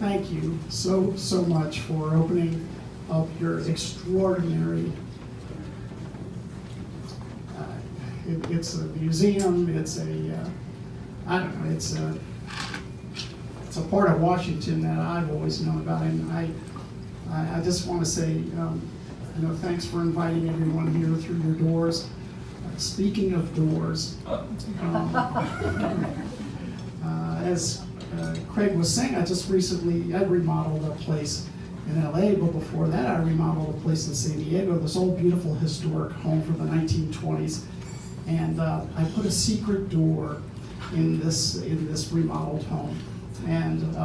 thank you so much for opening up your extraordinary. It's a museum. It's a I don't know. It's a part of Washington that I've always known about, and I just want to say, thanks for inviting everyone here through your doors. Speaking of doors, as Craig was saying, I remodeled a place in LA, but before that I remodeled a place in San Diego, this old beautiful historic home from the 1920s, and I put a secret door in this remodeled home, and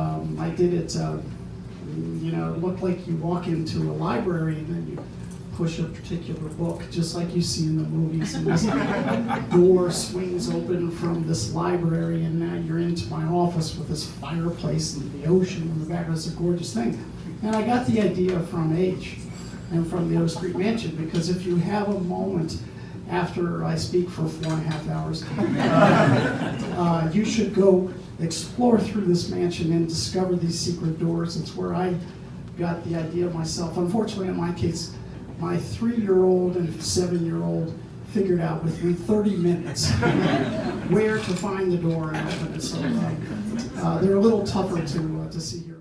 I did it, it looked like you walk into a library and then you push a particular book, just like you see in the movies, and this door swings open from this library, and now you're into my office with this fireplace and the ocean in the back. It's a gorgeous thing. And I got the idea from H and from the O Street Mansion, because if you have a moment after I speak for 4.5 hours, you should go explore through this mansion and discover these secret doors. It's where I got the idea myself. Unfortunately, in my case, my 3-year-old and 7-year-old figured out within 30 minutes where to find the door and open it. So they're a little tougher to see here.